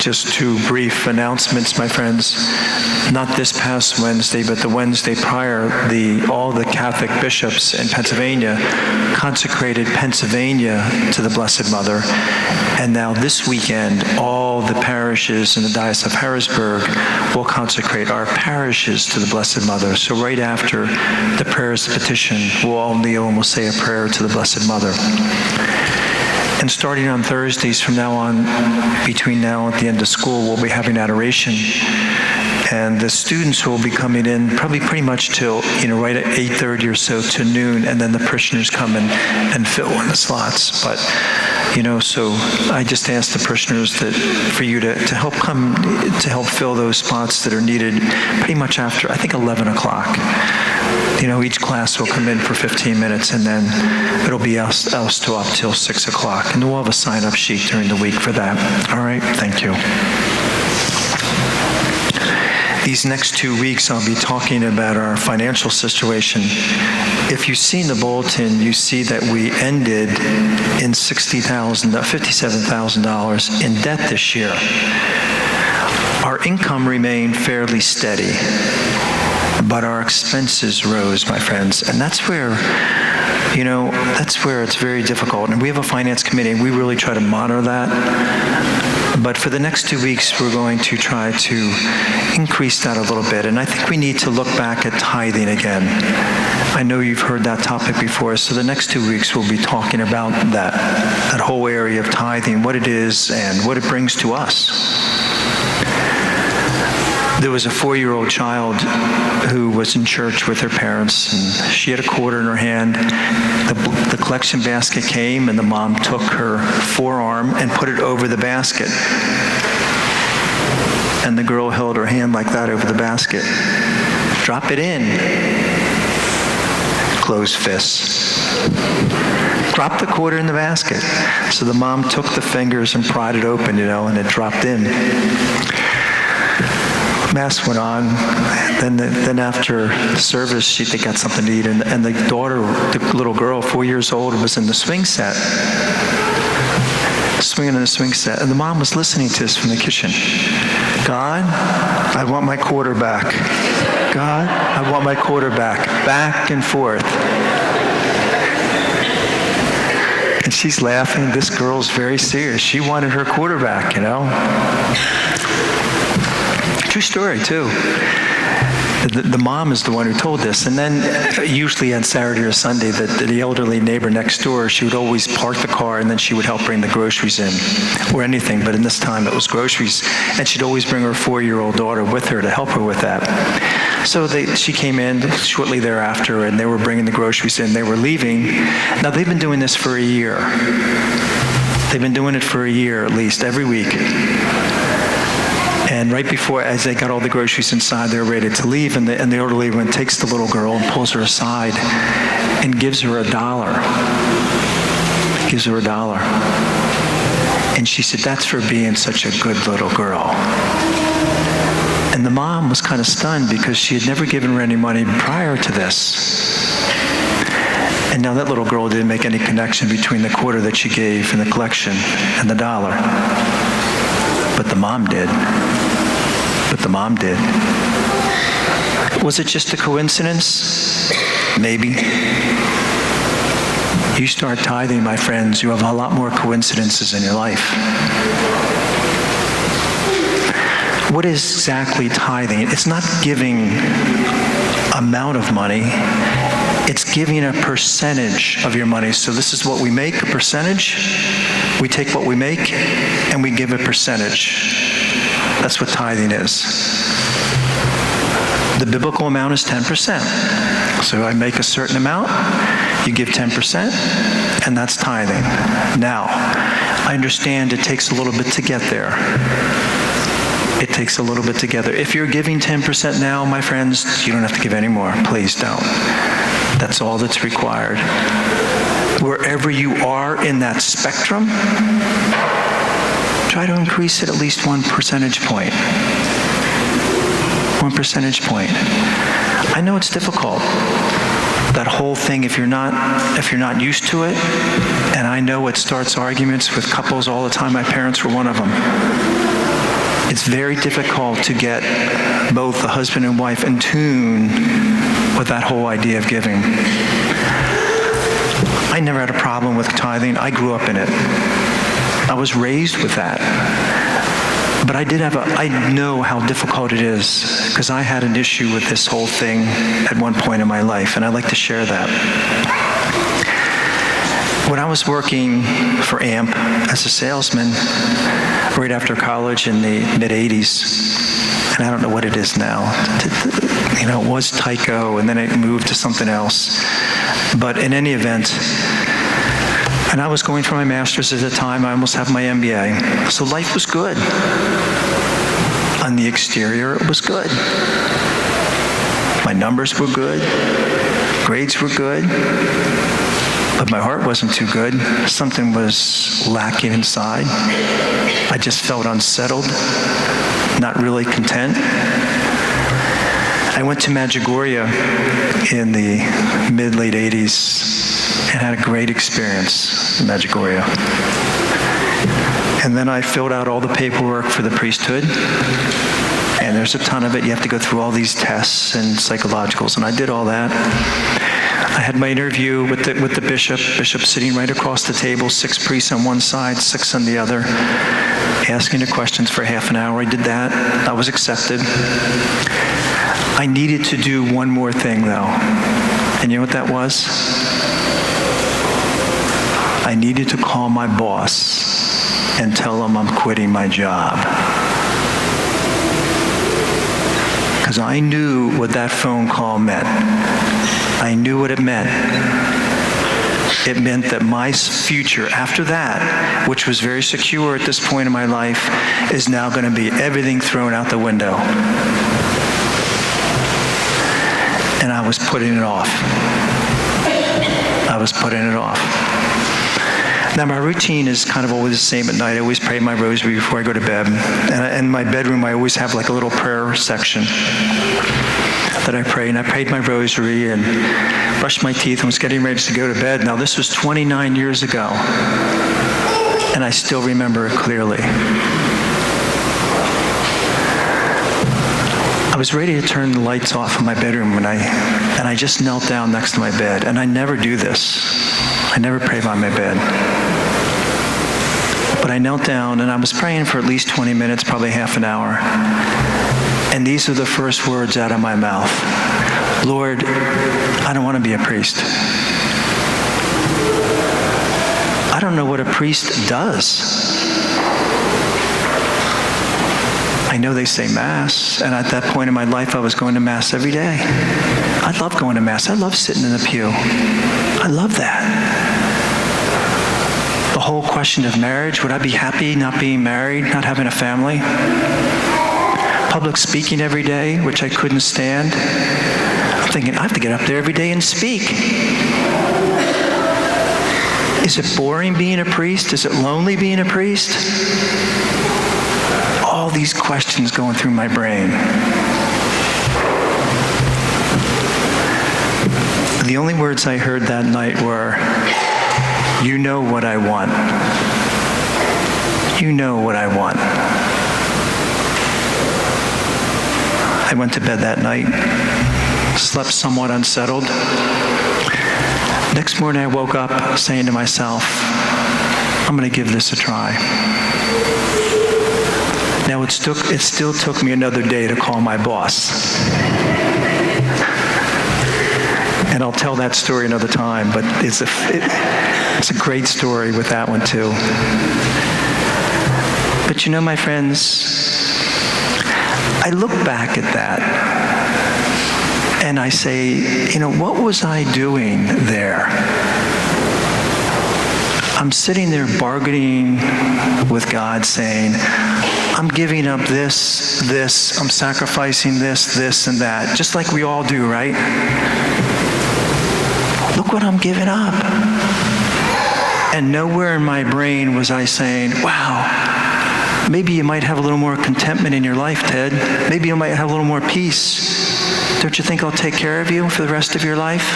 Just two brief announcements, my friends. Not this past Wednesday, but the Wednesday prior, all the Catholic bishops in Pennsylvania consecrated Pennsylvania to the Blessed Mother. And now this weekend, all the parishes in the Diocese of Harrisburg will consecrate our parishes to the Blessed Mother. So right after the prayers of petition, we'll all kneel and we'll say a prayer to the Blessed Mother. And starting on Thursdays from now on, between now and the end of school, we'll be having adoration. And the students will be coming in probably pretty much till, right at 8:30 or so to noon, and then the parishioners come in and fill in the slots. But, so I just ask the parishioners for you to help fill those spots that are needed pretty much after, I think, 11 o'clock. Each class will come in for 15 minutes, and then it'll be us to up till 6 o'clock. And we'll have a sign-up sheet during the week for that. All right? Thank you. These next 2 weeks, I'll be talking about our financial situation. If you've seen the bulletin, you see that we ended in $57,000 in debt this year. Our income remained fairly steady, but our expenses rose, my friends. And that's where it's very difficult. And we have a finance committee, and we really try to monitor that. But for the next 2 weeks, we're going to try to increase that a little bit. And I think we need to look back at tithing again. I know you've heard that topic before, so the next 2 weeks we'll be talking about that whole area of tithing, what it is and what it brings to us. There was a 4-year-old child who was in church with her parents, and she had a quarter in her hand. The collection basket came, and the mom took her forearm and put it over the basket. And the girl held her hand like that over the basket. Drop it in. Closed fists. Drop the quarter in the basket. So the mom took the fingers and pried it open, and it dropped in. Mass went on. Then after the service, she got something to eat, and the daughter, the little girl, 4 years old, was in the swing set, swinging in the swing set, and the mom was listening to this from the kitchen. God, I want my quarter back. God, I want my quarter back. Back and forth. And she's laughing. This girl's very serious. She wanted her quarter back, True story, too. The mom is the one who told this. And then usually on Saturday or Sunday, the elderly neighbor next door, she would always park the car, and then she would help bring the groceries in, or anything. But in this time, it was groceries. And she'd always bring her 4-year-old daughter with her to help her with that. So she came in shortly thereafter, and they were bringing the groceries in. They were leaving. Now, they've been doing this for a year. They've been doing it for a year, at least, every week. And right before, as they got all the groceries inside, they were ready to leave, and the elderly one takes the little girl and pulls her aside and gives her $1. Gives her $1. And she said, "That's for being such a good little girl." And the mom was kind of stunned because she had never given her any money prior to this. And now that little girl didn't make any connection between the quarter that she gave in the collection and the $1. But the mom did. Was it just a coincidence? Maybe. You start tithing, my friends, you have a lot more coincidences in your life. What is exactly tithing? It's not giving amount of money. It's giving a percentage of your money. So this is what we make, a percentage. We take what we make and we give a percentage. That's what tithing is. The biblical amount is 10%. So I make a certain amount, you give 10%, and that's tithing. Now, I understand it takes a little bit to get there. It takes a little bit together. If you're giving 10% now, my friends, you don't have to give any more. Please don't. That's all that's required. Wherever you are in that spectrum, try to increase it at least 1 percentage point. 1 percentage point. I know it's difficult. That whole thing, if you're not used to it, and I know it starts arguments with couples all the time. My parents were one of them. It's very difficult to get both the husband and wife in tune with that whole idea of giving. I never had a problem with tithing. I grew up in it. I was raised with that. But I know how difficult it is, because I had an issue with this whole thing at one point in my life, and I'd like to share that. When I was working for AMP as a salesman right after college in the mid-'80s, and I don't know what it is now. It was Tyco, and then it moved to something else. But in any event, and I was going for my master's at the time. I almost had my MBA. So life was good. On the exterior, it was good. My numbers were good. Grades were good. But my heart wasn't too good. Something was lacking inside. I just felt unsettled, not really content. I went to Medjugorje in the mid-late 80s and had a great experience in Medjugorje. And then I filled out all the paperwork for the priesthood. And there's a ton of it. You have to go through all these tests and psychologicals. And I did all that. I had my interview with the bishop sitting right across the table, 6 priests on one side, 6 on the other, asking the questions for half an hour. I did that. I was accepted. I needed to do one more thing, though. And you know what that was? I needed to call my boss and tell him I'm quitting my job. Because I knew what that phone call meant. I knew what it meant. It meant that my future after that, which was very secure at this point in my life, is now going to be everything thrown out the window. And I was putting it off. Now, my routine is kind of always the same at night. I always pray my rosary before I go to bed. And in my bedroom, I always have like a little prayer section that I pray. And I prayed my rosary and brushed my teeth and was getting ready to go to bed. Now, this was 29 years ago. And I still remember it clearly. I was ready to turn the lights off in my bedroom and I just knelt down next to my bed. And I never do this. I never pray by my bed. But I knelt down and I was praying for at least 20 minutes, probably half an hour. And these are the first words out of my mouth. Lord, I don't want to be a priest. I don't know what a priest does. I know they say Mass, and at that point in my life, I was going to Mass every day. I love going to Mass. I love sitting in the pew. I love that. The whole question of marriage, would I be happy not being married, not having a family? Public speaking every day, which I couldn't stand. I'm thinking, I have to get up there every day and speak. Is it boring being a priest? Is it lonely being a priest? All these questions going through my brain. The only words I heard that night were, you know what I want. You know what I want. I went to bed that night, slept somewhat unsettled. Next morning I woke up saying to myself, I'm going to give this a try. Now it still took me another day to call my boss. And I'll tell that story another time, but it's a great story with that one too. But you know, my friends, I look back at that and I say, what was I doing there? I'm sitting there bargaining with God saying, I'm giving up this, I'm sacrificing this, and that, just like we all do, right? Look what I'm giving up. And nowhere in my brain was I saying, wow, maybe you might have a little more contentment in your life, Ted. Maybe you might have a little more peace. Don't you think I'll take care of you for the rest of your life?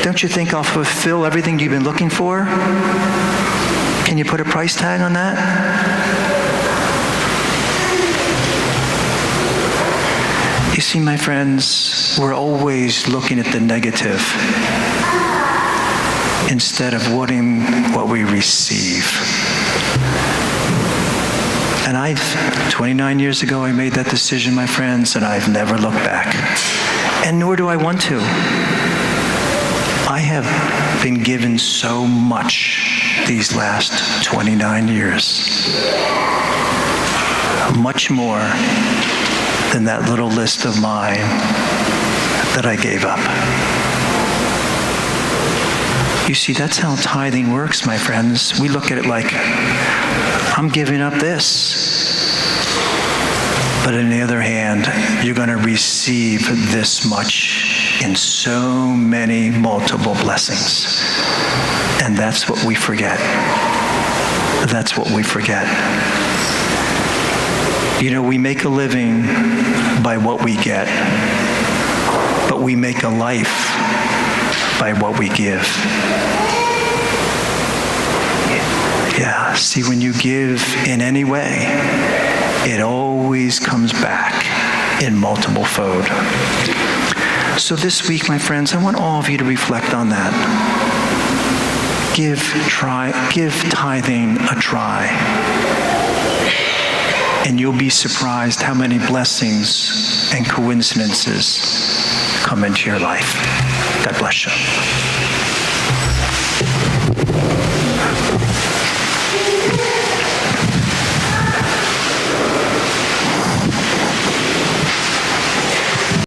Don't you think I'll fulfill everything you've been looking for? Can you put a price tag on that? You see, my friends, we're always looking at the negative instead of wanting what we receive. And 29 years ago, I made that decision, my friends, and I've never looked back. And nor do I want to. I have been given so much these last 29 years. Much more than that little list of mine that I gave up. You see, that's how tithing works, my friends. We look at it like, I'm giving up this. But on the other hand, you're going to receive this much in so many multiple blessings. And that's what we forget. That's what we forget. You know, we make a living by what we get, but we make a life by what we give. Yeah, see, when you give in any way, it always comes back in multiple fold. So this week, my friends, I want all of you to reflect on that. Give tithing a try. And you'll be surprised how many blessings and coincidences come into your life. God bless you.